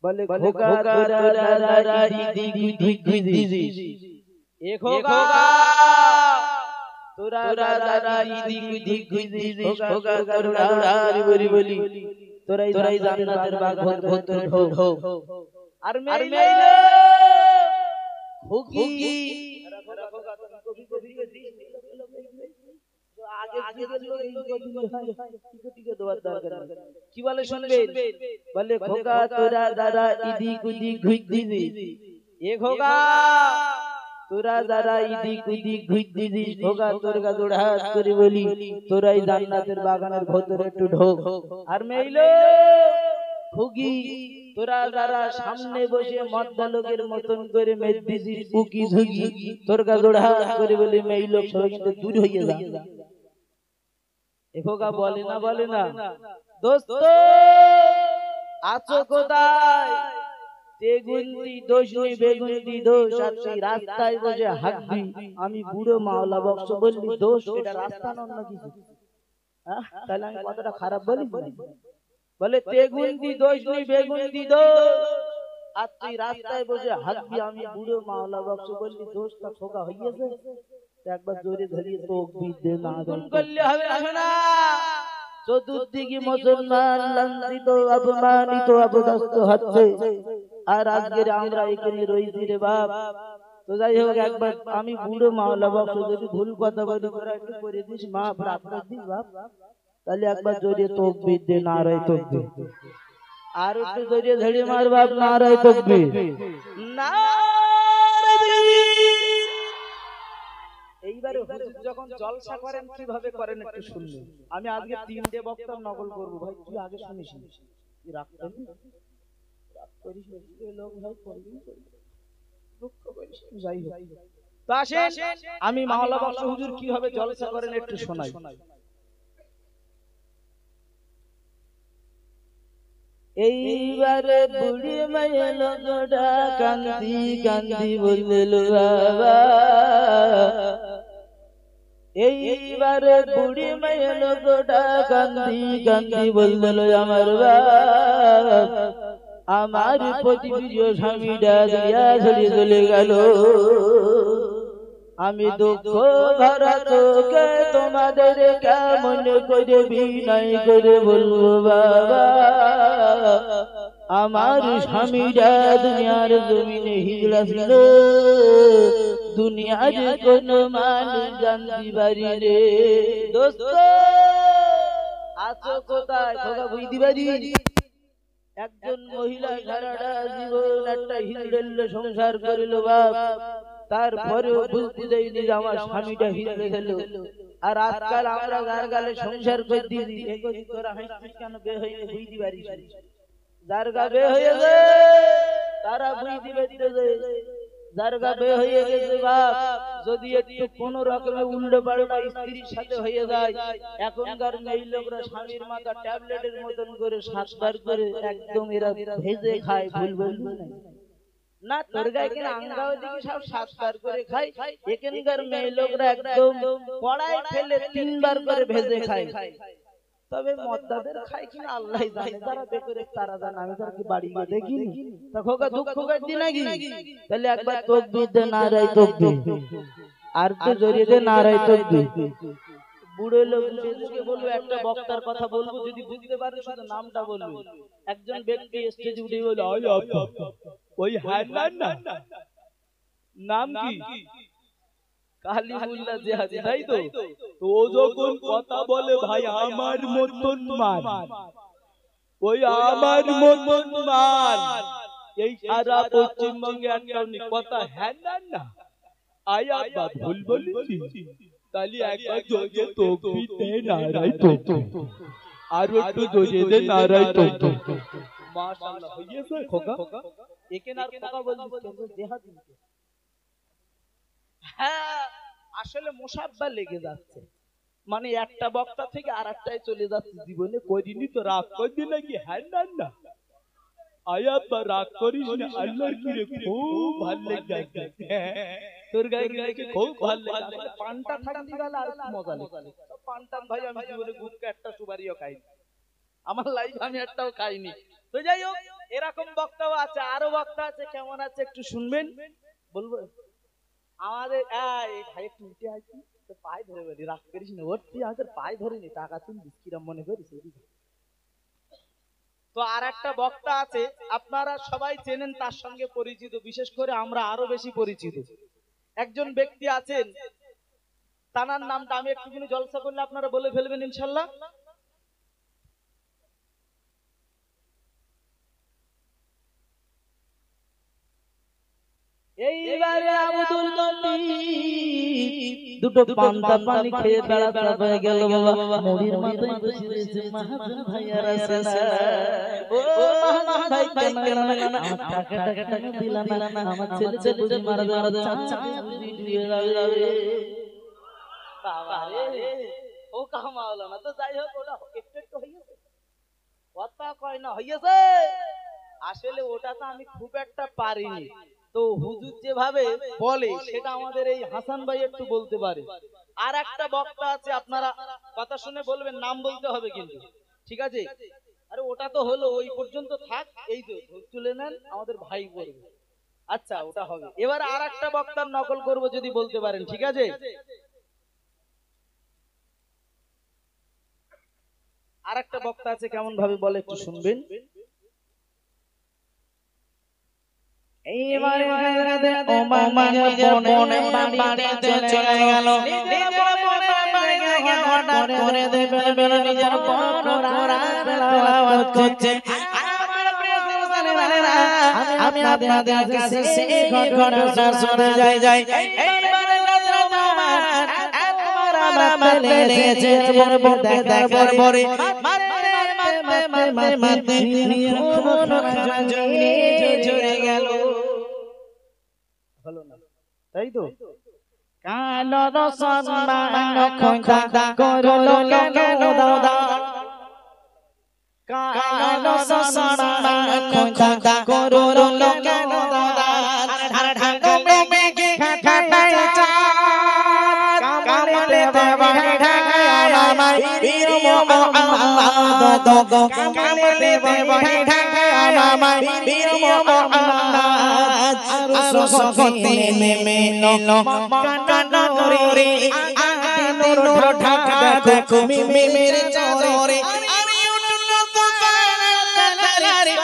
বলে খোকা তোরা দাদা ইদি গুদি এ খোকা তোরা দাদা ইদি গুদি খোকা তোরা বলি বলি তোরাই জান্নাতের বাগানের ভিতরে ঢোক আর মেইলে খুকি কি বলে শুনবেন বলে খোকা তোরা দাদা ইদি গুদি ঘুইদি এ খোকা তোরা দাদা ইদি গুদি ঘুইদি খোকা তোর গা জোড়া হাত করে বলি তোরাই জান্নাতের বাগানের ভিতরে একটু ঢোক আর মেইলো খুকি তোরা যারা সামনে বসে মদ্দা লোকের মতন করে মেদিজি উকি ঝুঁকি তোর গা জোড়া হাত করে বলি মেইলো সবাই কিন্তু দূর হয়ে যা এখোকা বলে না দোস্ত আছো কোথায় তেগুন্দি দোষনি বেগুন্দি দোষ আছে রাস্তায় বসে হাঁটবি আমি বুড়ো মাওলা বক্স বললি দোষ এটা রাস্তা না কিছু তাহলে আমি কতটা খারাপ বলি বলে তেগুন্দি দোষনি বেগুন্দি দোষ আর তুই রাস্তায় বসে হাঁটবি আমি বুড়ো মাওলা বক্স বললি দোষটা খোকা হইয়াছে একবার জোরে ধরিয়ে তকবীর দে না করলে হবে না চতুর্দিকে মুসলমান লাঞ্ছিত অপমানিত অপদস্থ হচ্ছে আর আজকে আমরা এখানে রইছি রে বাপ তো যাই হোক একবার আমি বুড়ো মাওলা বক্স যদি ভুল কথা বলি তোরা একটু করে দিস মাফ রাখতে দিস বাপ তাহলে একবার জোরে তকবীর দে নারায়ে তাকবীর আর একটু জোরে ধরে মার বাপ নারায়ে তাকবীর এইবারে হুজুর যখন জলসা করেন কিভাবে করেন একটু শুনবেন আমি আজকে তিনটে বক্তার নকল করব ভাই তুই আগে শুনিস কি রাগ করিস লোক ভাই করবি দুঃখ করিস যাই হোক তো আসেন আমি মাওলা বক্স হুজুর কিভাবে জলসা করেন একটু শোনাই এইবারে বুড়ি মাইয়া লোকটা কান্দি কান্দি বলল বাবা এইবারে বুড়ি মাইয়া লোকটা কান্দি কান্দি বলল আমার বাপ আমার প্রতিপ্রিয় স্বামীটা দিয়া চলে চলে গেল আমি দুঃখ ভরা চোখে তোমাদের কেমন করে বিনয় করে বলবো বাবা আমার স্বামীরা দুনিয়ার জমিনে হিজড়া ছিল দুনিয়ার কোন মানুষ জানতে পারি রে দোস্ত আছো কোথায় খোকা বুঝতে পারি একজন মহিলা সারাটা জীবন একটা হিজড়ের সংসার করিল বাপ তারপরেও বুঝতে দেয়নি যে আমার স্বামীটা হিজড়ে গেল আর আজকাল আমরা গার গালে সংসার করতে দিই তোরা হাসছিস কেন বে হয়ে বুঝতে পারিস যার গা বে হয়ে গে তারা বুঝতে পারতেছে যার গা বে হয়ে গেছে বাপ যদি একটু কোন রকমে উল্টো পাল্টা স্ত্রীর সাথে হয়ে যায় এখনকার মেয়ে লোকরা স্বামীর মাথা ট্যাবলেটের মতন করে 7 বার করে একদম এরা ভেজে খায় ভুল বলবো না তোর গায়ে কিনা আঙ্গাও দিকে সব 7 বার করে খায় এখানকার মেয়ে লোকরা একদম পড়ায় ফেলে 3 বার করে ভেজে খায় তবে মদ্দাদের খায় কিনা আল্লাহই জানে যারা বেকরে তারা জানে আমি তার কি বাড়ি গিয়ে দেখি তা খোকা দুঃখ করতি নাকি তাহলে একবার তাকবীর দে নারায়ে তাকবীর আর তো জোরে দে নারায়ে তাকবীর বুড়ো লোক ফেসবুকে বলবো একটা বক্তার কথা বলবো যদি বুঝতে পারে শুধু নামটা বলবো একজন ব্যক্তি স্টেজে উঠে বলে ওই হান্নান না নাম কি কালিমুল্লাহ জিহাদি তাই তো তো ও যখন কথা বলে ভাই আমার মতন মান ওই আমার মতন মান এই সারা পশ্চিমবঙ্গে একটা কথা হান্নান না আয়াত বা ভুল বলেছি তালি একবার জোরে তাকবীর দে নারায়ে তাকবীর আর একটু জোরে দে নারায়ে তাকবীর মাশাআল্লাহ হইছে খোকা একেন আর খোকা বলছিস কেন জিহাদি হ্যাঁ আসলে মুসাব্বা লেগে যাচ্ছে মানে একটা বক্তা থেকে আরেকটায় চলে যাচ্ছে জীবনে করিনি তো রাগ করবি নাকি হান্নান না আয়াত বা রাগ করিস না আল্লাহর কি রে খুব ভালো লাগে তোর গায়ে কি খুব ভালো লাগে পানটা থাকতে গেল আর মজা লাগে পানটান ভাই আমি জীবনে গুটকা একটা সুপারিও খাই আমার লাইফ আমি একটাও খাইনি। তো যাই হোক, এরকম বক্তাও আছে, আরো বক্তা আছে, কেমন আছে একটু শুনবেন। বলবো আমাদের এই ভাই একটু উঠে আসি, তো পায়ে ধরে বলি, রাগ করিস না, ওর তুই আমাদের পায়ে ধরিনি, টাকা তুলবিস কিরম মনে করিস। তো আর একটা বক্তা আছে, আপনারা সবাই চেনেন, তার সঙ্গে পরিচিত, বিশেষ করে আমরা আরো বেশি পরিচিত। একজন ব্যক্তি আছেন, তানার নামটা আমি একটুখানি জলসা করলে আপনারা বলে ফেলবেন ইনশাল্লাহ। এইবারে আব্দুল লতিফ দুটো পান্তা পানি খেয়ে বেড়াতে হয়ে গেল বাবা। মুড়ির মাথায় বসে রয়েছে মাহাজন ভাইয়ার আছে না, ও মাহাজন ভাই কেন না টাকা টাকা দিলাম না, আমার ছেলে ছেলে মারা চাচা দিয়ে যাবে বাবা রে। ও কামাওলা না, তো যাই হোক, ওটা একটু একটু হইছে, কথা কয় না হইছে। আসলে ওটা তো আমি খুব একটা পারিনি, তো হুজুর যেভাবে বলে সেটা আমাদের এই হাসান ভাই একটু বলতে পারে। আর একটা বক্তা আছে, আপনারা কথা শুনে বলবেন, নাম বলতে হবে কিন্তু, ঠিক আছে? আরে ওটা তো হলো, ওই পর্যন্ত থাক, এই তো তুলে নেন, আমাদের ভাই করবে। আচ্ছা ওটা হবে। এবার আর একটা বক্তার নকল করব, যদি বলতে পারেন, ঠিক আছে? আর একটা বক্তা আছে, কেমন ভাবে বলে একটু শুনবেন। এইবারে ও মামা বনে বাড়িতে চলে গেল, নিজের বনে বাড়িতে হঠাৎ করে দেবে নিজের বকরা তেলাওয়াত করছে। আমি আপনাদের কাছে সেই ঘটনাটা শুনে যাই। এইবারে একবার আমার লেগেছে বলতে দেখার পরে মারতে জড়ে গেল, হলো না, তাই তো? কালো সম্মান খোদা করলো কেন দাদা, কালো সম্মান খোদা করলো কেন দাদা, আর ঢাকা মেঘে খাটায় চাঁদ, কামলে দেবা ঢাকা আমার বীর মোহাম্মদ, কামলে দেবা ঢাকা আমার বীর মোহাম্মদ। সখতে নেমে নো কান্নারে আদিনুর ঢাকা দেখো মিমের চরে, আমি উঠলো তো কানারে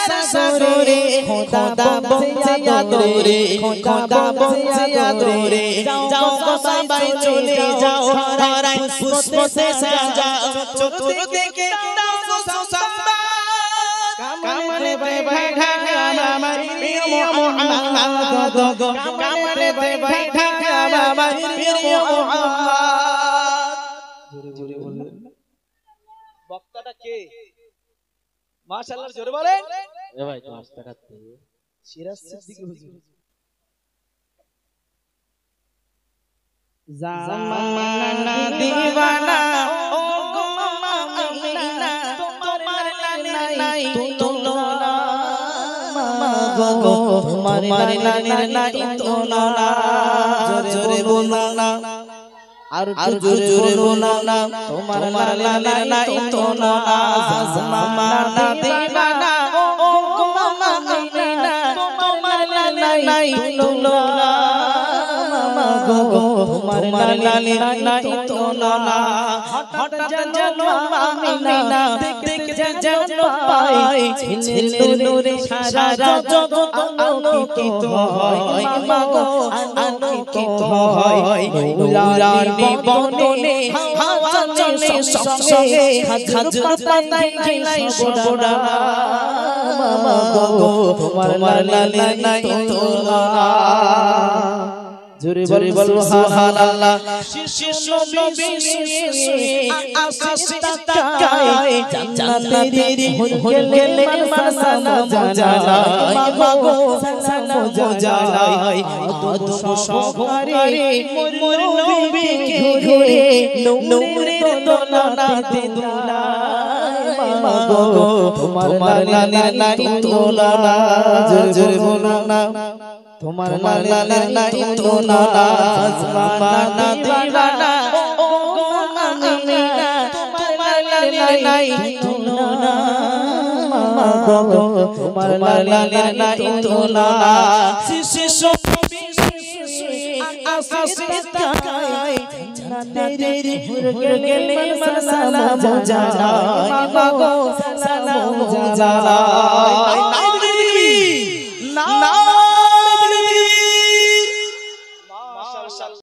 সসরে, খোদা বলছে আদরে, খোদা বলছে আদরে, যাও সবাই চলে যাও, হারাই পুষ্পতে সাজাও, চতুর্দিকে দাও সুসংবাদ, কামলে ঢাকা আমার বীর মোহাম্মদ, কামলে ঢাকা আমার বীর মোহাম্মদ। জোরে জোরে বলুন, বক্তাটা কে? মাশাআল্লাহ, জোরে বলেন। এ ভাই 5 টাকা দে, সিরাজ সিদ্দিকী হুজুর। জামানা দিওয়ানা ও গো মামিনা, তোমার নাই তুলনা, গো তোমার লালের নাই তুলনা। জোরে বলো না, আর জোরে জোরে বলো না, তোমার লালের নাই তুলনা। জামানা দিওয়ানা ও গো মামিনা, তোমার নাই তুলনা, গো তোমার লালের নাই তুলনা। হঠাৎ যেন মামিনা দেখতে যেন পাই, ছেলের নূরে সারা জগৎ আলোকিত হয়, মাগো আলোকিত হয়। নূরানি বদনে হাওয়া চলে সঙ্গে, খাজুর পাতায় ঘিলাই সবড়া, মাগো তোমার লালের নাই তুলনা। জোরে জোরে বলো সুবহানাল্লাহ। শিশু নবী আশিক তাকায়, জান্নাতের গেলে মাসালা জানাই, মাগো সালাম জানাই। আদম সহকারে মোর নবীকে ঘুরে নূরের দোলনাতে দোলায়, মাগো তোমার লালের নাই তুলনা। জোরে জোরে বলো না, তোমার লালের নাই তুলনা। জামানা দিওয়ানা ও গো মামিনা, তোমার লালের নাই তুলনা। গো তোমার লালা লাইতো না শিশু আসে তাকাই জান্নাতের হুর গেলে সালাম জানাই গো সালাম জানাই